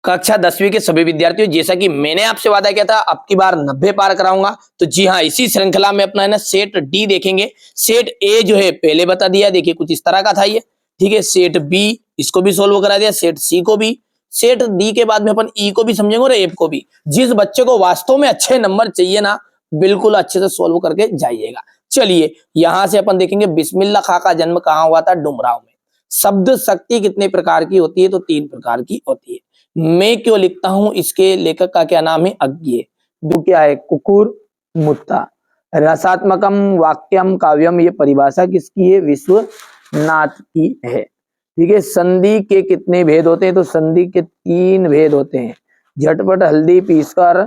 कक्षा 10वीं के सभी विद्यार्थियों, जैसा कि मैंने आपसे वादा किया था अब की बार 90 पार कराऊंगा, तो जी हाँ, इसी श्रृंखला में अपना है ना सेट डी देखेंगे। सेट ए जो है पहले बता दिया, देखिए कुछ इस तरह का था ये, ठीक है। सेट बी, इसको भी सोल्व करा दिया, सेट सी को भी, सेट डी के बाद में अपन ई को भी समझेंगे और एफ को भी। जिस बच्चे को वास्तव में अच्छे नंबर चाहिए ना, बिल्कुल अच्छे से सोल्व करके जाइएगा। चलिए यहां से अपन देखेंगे, बिस्मिल्लाह खां का जन्म कहां हुआ था? डुमराव में। शब्द शक्ति कितने प्रकार की होती है? तो 3 प्रकार की होती है। मैं क्यों लिखता हूं, इसके लेखक का क्या नाम है? अज्ञे। दो क्या है? कुकुर मुत्ता। रसात्मकम वाक्यम काव्यम, ये परिभाषा किसकी है? विश्वनाथ की है। ठीक है। संधि के कितने भेद होते हैं? तो संधि के 3 भेद होते हैं। झटपट हल्दी पीसकर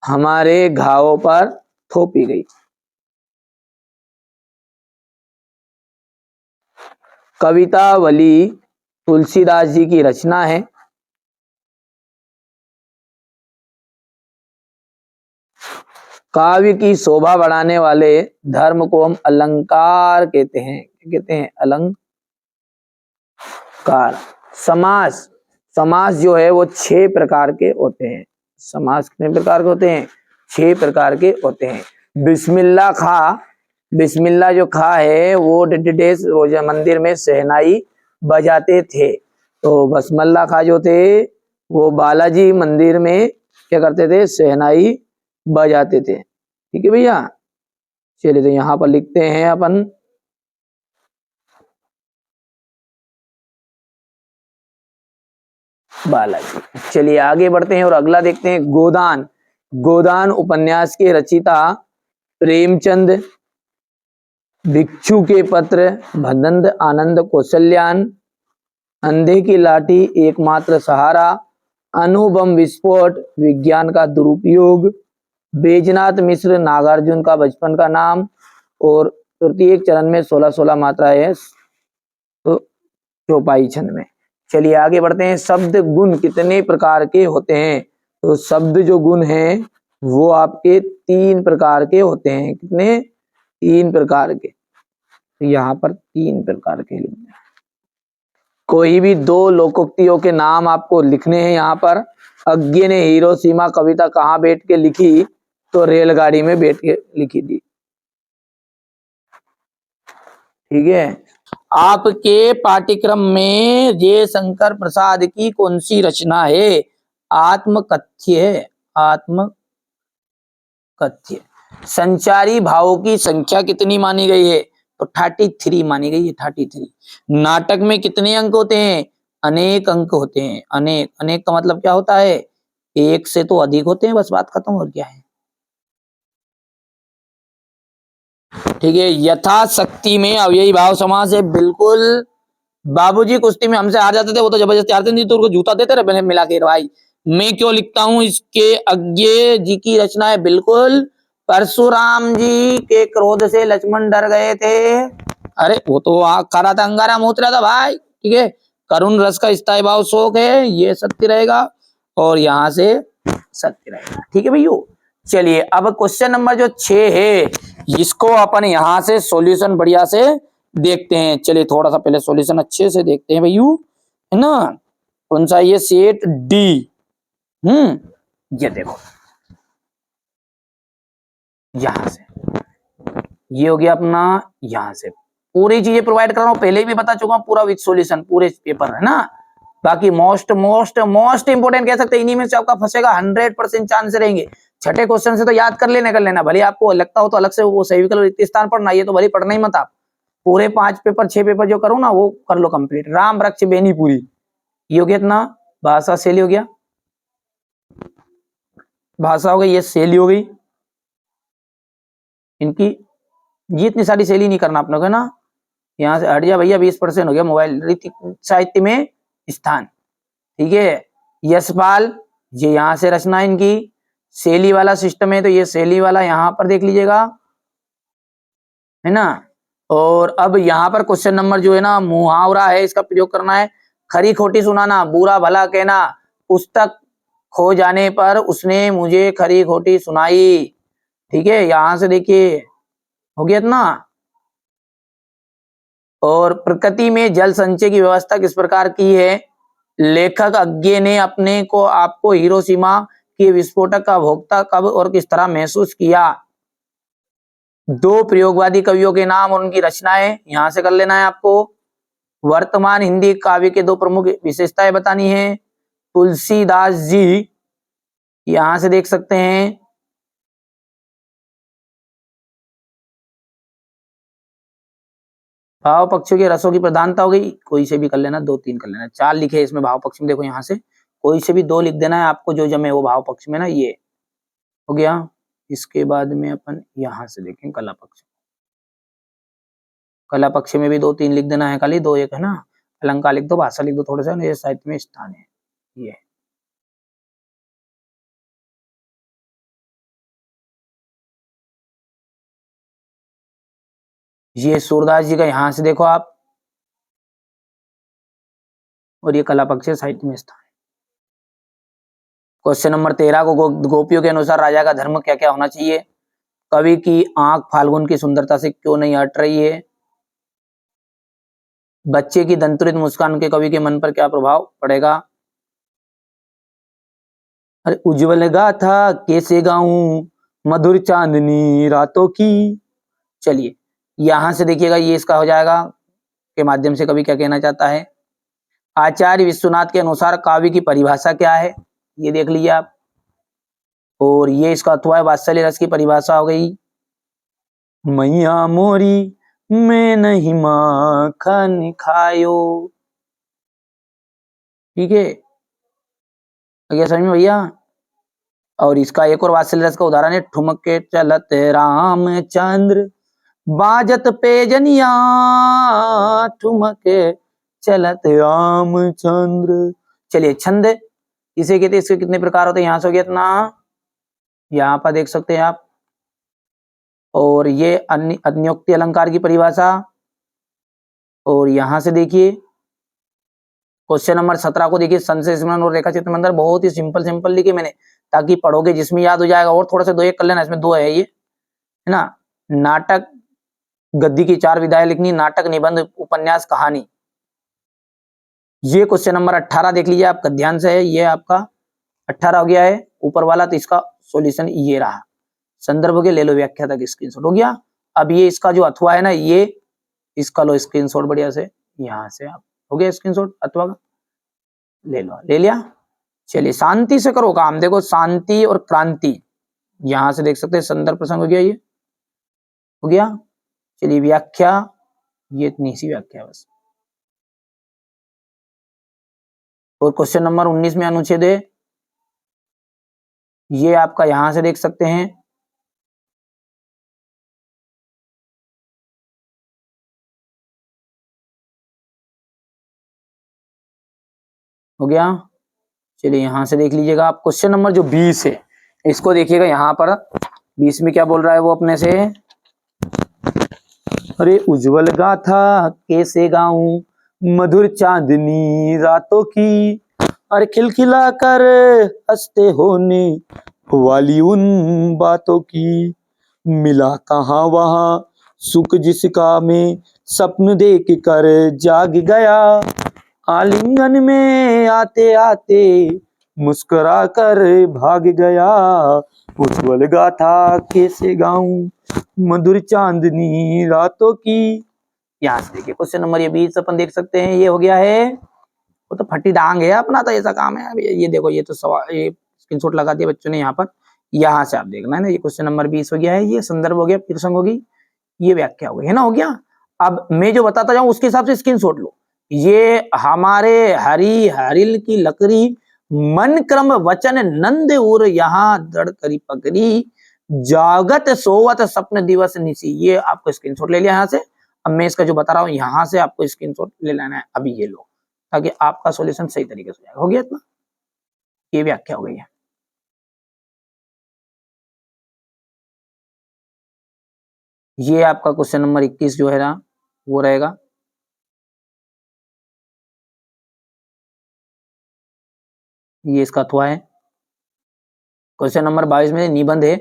हमारे घावों पर थोपी गई। कवितावली तुलसीदास जी की रचना है। काव्य की शोभा बढ़ाने वाले धर्म को हम अलंकार कहते हैं। कहते हैं अलंकार। समास, समास जो है वो 6 प्रकार के होते हैं। समास कितने प्रकार के होते हैं? 6 प्रकार के होते हैं। बिस्मिल्लाह खा, बिस्मिल्लाह जो खा है वो डेस रोजा मंदिर में शहनाई बजाते थे। तो बसमल्ला खा जो थे वो बालाजी मंदिर में क्या करते थे? शहनाई बजाते थे। ठीक है भैया। चलिए तो यहां पर लिखते हैं अपन बालाजी। चलिए आगे बढ़ते हैं और अगला देखते हैं, गोदान। गोदान उपन्यास के रचयिता प्रेमचंद, भिक्षु के पत्र, भदंत आनंद कौशल्यान, अंधे की लाठी एकमात्र सहारा, अणुबम विस्फोट, विज्ञान का दुरुपयोग, बैजनाथ मिश्र, नागार्जुन का बचपन का नाम, और तृतीय चरण में 16-16 मात्रा है तो चौपाई छंद में। चलिए आगे बढ़ते हैं। शब्द गुण कितने प्रकार के होते हैं? तो शब्द जो गुण हैं वो आपके 3 प्रकार के होते हैं। कितने? 3 प्रकार के। तो यहाँ पर 3 प्रकार के लिखना है। कोई भी 2 लोकोक्तियों के नाम आपको लिखने हैं यहाँ पर। अज्ञे ने हिरोशिमा कविता कहाँ बैठ के लिखी? तो रेलगाड़ी में बैठ के लिखी थी। ठीक है। आपके पाठ्यक्रम में जयशंकर प्रसाद की कौन सी रचना है? आत्मकथ्य है। आत्मकथ्य। संचारी भावों की संख्या कितनी मानी गई है? तो 33 मानी गई है। 33। नाटक में कितने अंक होते हैं? अनेक अंक होते हैं। अनेक, अनेक का मतलब क्या होता है? 1 से तो अधिक होते हैं, बस बात खत्म। और क्या है? ठीक है। यथाशक्ति में अव्ययी भाव समास है। बिल्कुल। बाबूजी कुश्ती में हमसे हार जाते थे, वो तो जबरदस्ती हारते नहीं तो उनको जूता देते रहे मिला के। भाई मैं क्यों लिखता हूं, इसके अज्ञे जी की रचना है। बिल्कुल। परशुराम जी के क्रोध से लक्ष्मण डर गए थे। अरे वो तो खरा था, अंगारा मोत रहा था भाई। ठीक है। करुण रस का स्थायी भाव शोक है, ये सत्य रहेगा और यहां से सत्य रहेगा। ठीक है भैया। चलिए अब क्वेश्चन नंबर जो 6 है, इसको अपन यहां से सॉल्यूशन बढ़िया से देखते हैं। चलिए थोड़ा सा पहले सॉल्यूशन अच्छे से देखते हैं भैया, है ना। कौन सा? ये सेट डी। ये देखो, यहां से ये हो गया अपना। यहां से पूरी चीजें प्रोवाइड कर रहा हूं, पहले भी बता चुका हूं पूरा विद सॉल्यूशन, पूरे पेपर है ना। बाकी मोस्ट मोस्ट मोस्ट इंपोर्टेंट कह सकते हैं, इन्हीं में से आपका फंसेगा 100% चांस रहेंगे। छठे क्वेश्चन से तो याद कर लेना भले आपको लगता हो तो अलग से वो सही विकल्प रिक्त स्थान पढ़ना, ये तो भले पढ़ना ही मत आप। पूरे 5 पेपर 6 पेपर जो करो ना वो कर लो कंप्लीट। राम वृक्ष बेनी पूरी, ये हो गया इतना। भाषा शैली हो गया, भाषा हो गई, ये शैली हो गई इनकी। ये इतनी सारी शैली नहीं करना अपने को ना। यहाँ से हट जा भैया, 20% हो गया। मोबाइल साहित्य में स्थान। ठीक है। यशपाल, ये यहां से रचना इनकी। शैली वाला सिस्टम है तो ये शैली वाला यहां पर देख लीजिएगा, है ना। और अब यहाँ पर क्वेश्चन नंबर जो है ना, मुहावरा है, इसका प्रयोग करना है। खरी खोटी सुनाना, बुरा भला कहना। पुस्तक खो जाने पर उसने मुझे खरी खोटी सुनाई। ठीक है। यहां से देखिए हो गया इतना। और प्रकृति में जल संचय की व्यवस्था किस प्रकार की है? लेखक अज्ञे ने अपने को आपको हिरोशिमा के विस्फोटक का भोक्ता कब और किस तरह महसूस किया? दो प्रयोगवादी कवियों के नाम और उनकी रचनाएं यहां से कर लेना है आपको। वर्तमान हिंदी काव्य के दो प्रमुख विशेषताएं बतानी है। तुलसीदास जी यहां से देख सकते हैं। भाव पक्षियों के रसों की प्रधानता हो गई, कोई से भी कर लेना, 2-3 कर लेना। 4 लिखे इसमें भाव पक्ष में, देखो यहां से कोई से भी 2 लिख देना है आपको, जो जमे वो भाव पक्ष में ना, ये हो गया। इसके बाद में अपन यहां से देखें कला पक्ष। कला पक्ष में भी 2-3 लिख देना है, खाली 2-1 है ना। अलंकार लिख दो, भाषा लिख दो, थोड़ा सा ये साहित्य में स्थान है ये। ये सूरदास जी का यहां से देखो आप, और ये कला पक्ष साहित्य में स्थान। क्वेश्चन नंबर 13 को गोपियों के अनुसार राजा का धर्म क्या क्या होना चाहिए? कवि की आंख फाल्गुन की सुंदरता से क्यों नहीं हट रही है? बच्चे की दंतुरित मुस्कान के कवि के मन पर क्या प्रभाव पड़ेगा? अरे उज्जवल गाथा कैसे गाऊं मधुर चांदनी रातों की। चलिए यहां से देखिएगा, ये इसका हो जाएगा के माध्यम से कवि क्या कहना चाहता है। आचार्य विश्वनाथ के अनुसार काव्य की परिभाषा क्या है, ये देख लीजिए आप। और ये इसका अथवा है, वात्सल्य रस की परिभाषा हो गई, मैया मोरी मैं नहीं माखन खायो। ठीक है, क्या समझ में भैया? और इसका एक और वात्सल्य रस का उदाहरण है, ठुमके चलत रामचंद्र बाजत पेजनिया, ठुमके चलत रामचंद्र। चलिए छंद इसे कहते हैं, इसके कितने प्रकार होते हैं, यहां से हो गया इतना, यहां पर देख सकते हैं आप। और ये अन्योक्ति अलंकार की परिभाषा, और यहां से देखिए क्वेश्चन नंबर 17 को देखिए, संशय स्मरण और रेखा चित्र मंदिर, बहुत ही सिंपल लिखे मैंने, ताकि पढ़ोगे जिसमें याद हो जाएगा। और थोड़ा सा 2-1 कर लेना, इसमें 2 है ये, है ना। नाटक गद्य की 4 विधाएं लिखनी, नाटक निबंध उपन्यास कहानी। ये क्वेश्चन नंबर 18 देख लीजिए आप, ध्यान से है, ये आपका 18 हो गया है ऊपर वाला। तो इसका सॉल्यूशन ये रहा, संदर्भ हो गया, ले लो व्याख्या तक स्क्रीनशॉट हो गया। अब ये इसका जो अथवा है ना, ये इसका लो स्क्रीनशॉट बढ़िया से, यहां से आप हो गया स्क्रीनशॉट अथवा का, ले लो, ले लिया। चलिए शांति से करो काम, देखो शांति और क्रांति, यहां से देख सकते हैं संदर्भ प्रसंग हो गया, ये हो गया। चलिए व्याख्या, ये इतनी सी व्याख्या बस। और क्वेश्चन नंबर 19 में अनुच्छेद है, ये आपका यहां से देख सकते हैं, हो गया। चलिए यहां से देख लीजिएगा आप, क्वेश्चन नंबर जो 20 है इसको देखिएगा, यहां पर 20 में क्या बोल रहा है वो अपने से, अरे उज्जवल गाथा कैसे गाऊं मधुर चांदनी रातों की, अरे खिलखिला कर हंसते होने वाली उन बातों की, मिला कहाँ वहां सुख जिसका मैं सपन देख कर जाग गया, आलिंगन में आते आते मुस्कुरा कर भाग गया, उज्जवल गाथा कैसे गाऊं मधुर चांदनी रातों की। यहां से देखिए क्वेश्चन नंबर ये 20 अपन देख सकते हैं, ये हो गया है। वो तो फटी डांग है अपना, तो ऐसा काम है। ये देखो, ये तो सवाल, ये स्क्रीनशॉट लगा दिया बच्चों ने यहाँ पर, यहां से आप देखना है ना। ये क्वेश्चन नंबर 20 हो गया है, ये संदर्भ हो गया, प्रसंग होगी, ये व्याख्या हो गई, है ना, हो गया। अब मैं जो बताता जाऊं उसके हिसाब से स्क्रीनशॉट लो। ये हमारे हरी हरिल की लकड़ी मन क्रम वचन नंद उर यहाँ दड़ करी पकड़ी, जागत सोवत स्वप्न दिवस निसी। ये आपको स्क्रीनशॉट ले लिया यहाँ से। अब मैं इसका जो बता रहा हूँ यहाँ से आपको स्क्रीनशॉट ले लेना है, अभी ये लो, ताकि आपका सॉल्यूशन सही तरीके से हो गया इतना। ये व्याख्या हो गई है। ये आपका क्वेश्चन नंबर 21 जो है ना वो रहेगा। ये इसका अथवा है। क्वेश्चन नंबर 22 में निबंध है,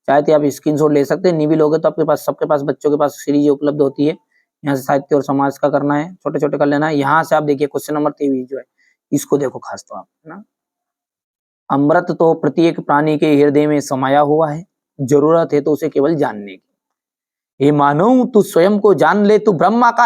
चाहे तो आप स्क्रीनशॉट ले सकते हैं, नहीं भी लोगे तो आपके पास, सबके पास, बच्चों के पास सीरीज उपलब्ध होती है। यहाँ से साहित्य और समाज का करना है, छोटे छोटे कर लेना है। यहाँ से आप देखिए क्वेश्चन नंबर 23 जो है, इसको देखो खास तो आप, है ना। अमृत तो प्रत्येक प्राणी के हृदय में समाया हुआ है, जरूरत है तो उसे केवल जानने की। हे मानव, तू स्वयं को जान ले, तू ब्रह्म आकार